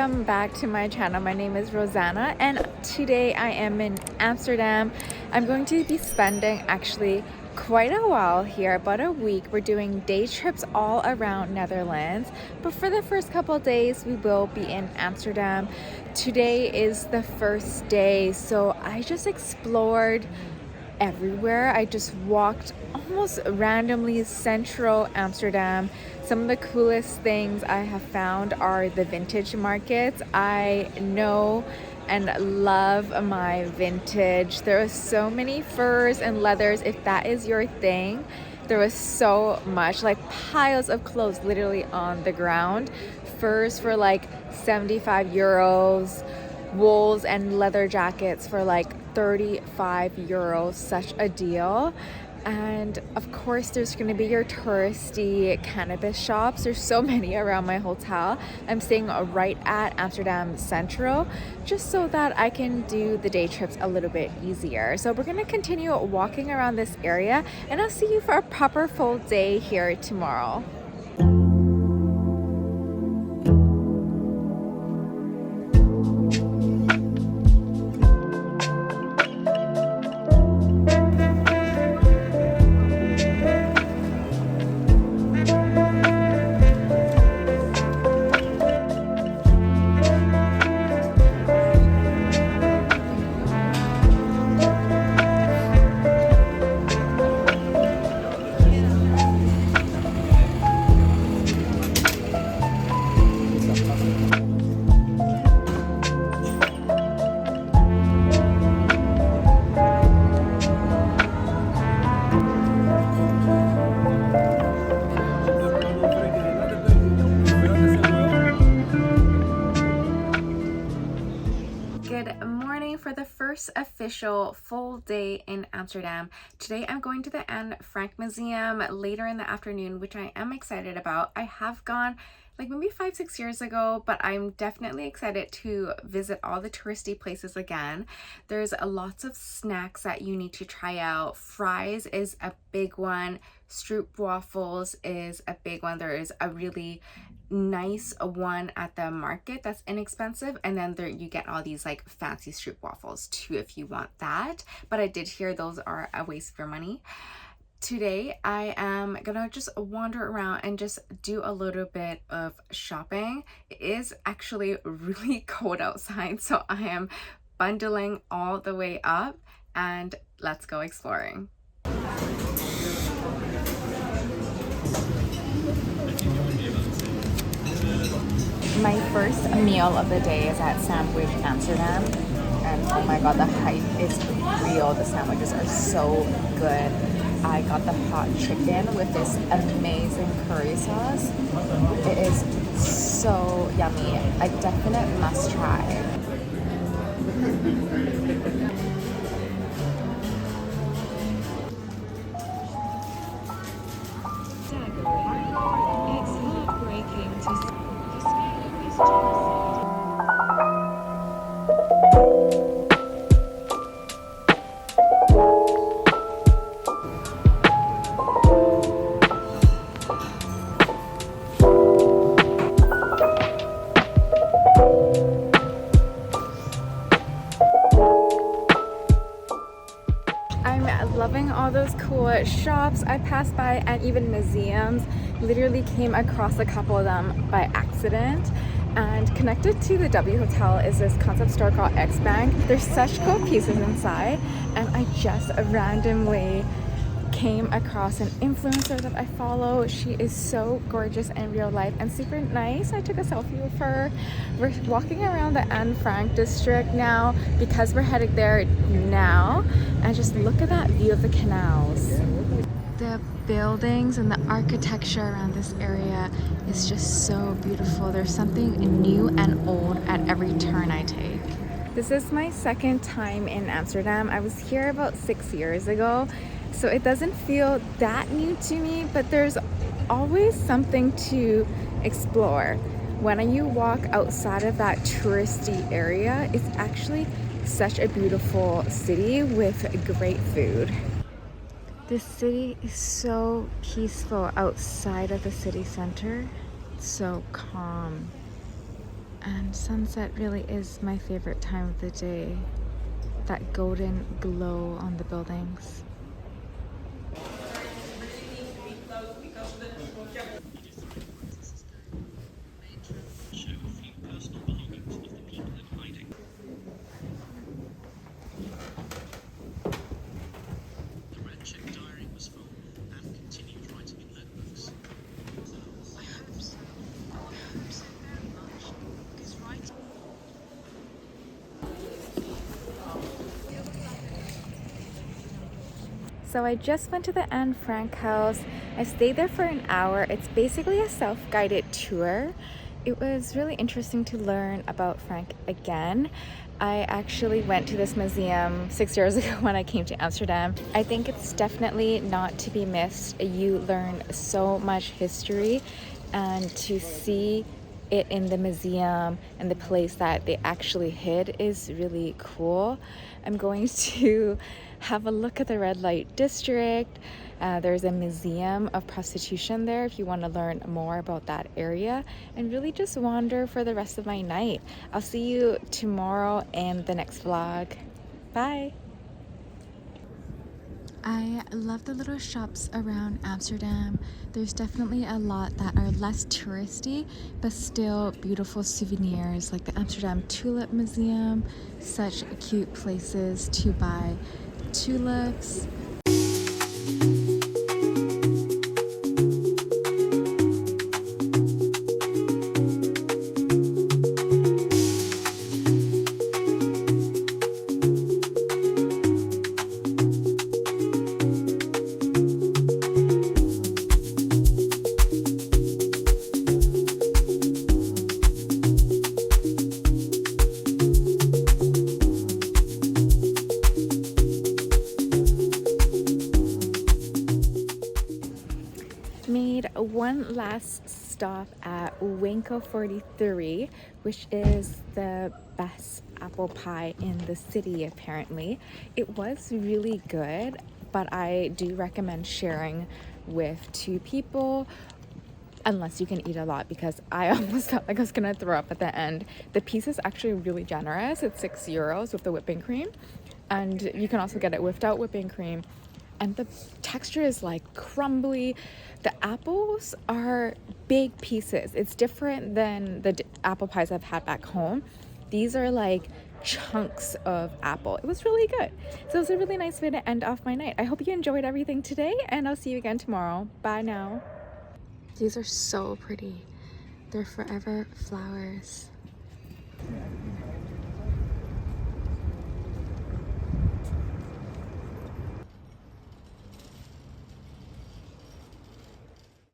welcome back to my channel. My name is Rosanna and today I am in Amsterdam. I'm going to be spending actually quite a while here, about a week. We're doing day trips all around Netherlands, but for the first couple of days we will be in Amsterdam. Today is the first day, so I just explored everywhere. I just walked almost randomly central Amsterdam. Some of the coolest things I have found are the vintage markets. I know and love my vintage. There are so many furs and leathers. If that is your thing, there was so much, like piles of clothes literally on the ground. Furs for like 75 euros, wools and leather jackets for like 35 euros. Such a deal. And of course there's going to be your touristy cannabis shops. There's so many around my hotel. I'm staying right at Amsterdam Central just so that I can do the day trips a little bit easier. So we're going to continue walking around this area and I'll see you for a proper full day here tomorrow. For the first official full day in Amsterdam. Today I'm going to the Anne Frank Museum later in the afternoon, which I am excited about. I have gone like maybe 5-6 years ago, but I'm definitely excited to visit all the touristy places again. There's lots of snacks that you need to try out. Fries is a big one. Stroop waffles is a big one. There is a really nice one at the market that's inexpensive, and then there you get all these like fancy stroop waffles too if you want that, but I did hear those are a waste of your money. Today I am gonna just wander around and just do a little bit of shopping. It is actually really cold outside, so I am bundling all the way up and let's go exploring. My first meal of the day is at Sandwich Amsterdam, and oh my god, the hype is real. The sandwiches are so good. I got the hot chicken with this amazing curry sauce. It is so yummy. A definite must try. It's heartbreaking to see. I'm loving all those cool shops I passed by, and even museums. Literally came across a couple of them by accident. And connected to the W Hotel is this concept store called X Bank. There's such cool pieces inside, and I just randomly came across an influencer that I follow. She is so gorgeous in real life and super nice. I took a selfie with her. We're walking around the Anne Frank district now because we're headed there now, and just look at that view of the canals. The buildings and the architecture around this area is just so beautiful. There's something new and old at every turn I take. This is my second time in Amsterdam. I was here about 6 years ago, so it doesn't feel that new to me, but there's always something to explore. When you walk outside of that touristy area, it's actually such a beautiful city with great food. This city is so peaceful outside of the city center. It's so calm. And sunset really is my favorite time of the day. That golden glow on the buildings. So I just went to the Anne Frank house. I stayed there for an hour. It's basically a self-guided tour. It was really interesting to learn about Frank again. I actually went to this museum 6 years ago when I came to Amsterdam. I think it's definitely not to be missed. You learn so much history, and to see it in the museum and the place that they actually hid is really cool. I'm going to have a look at the red light district. There's a museum of prostitution there if you want to learn more about that area, and really just wander for the rest of my night. I'll see you tomorrow in the next vlog. Bye. I love the little shops around Amsterdam. There's definitely a lot that are less touristy, but still beautiful souvenirs, like the Amsterdam Tulip Museum. Such cute places to buy tulips. Made one last stop at Winkel 43, which is the best apple pie in the city apparently. It was really good, but I do recommend sharing with 2 people unless you can eat a lot, because I almost felt like I was gonna throw up at the end. The piece is actually really generous. It's €6 with the whipping cream, and you can also get it without whipping cream. And the texture is like crumbly. The apples are big pieces. It's different than the apple pies I've had back home. These are like chunks of apple. It was really good. So it was a really nice way to end off my night. I hope you enjoyed everything today, and I'll see you again tomorrow. Bye now. These are so pretty. They're forever flowers.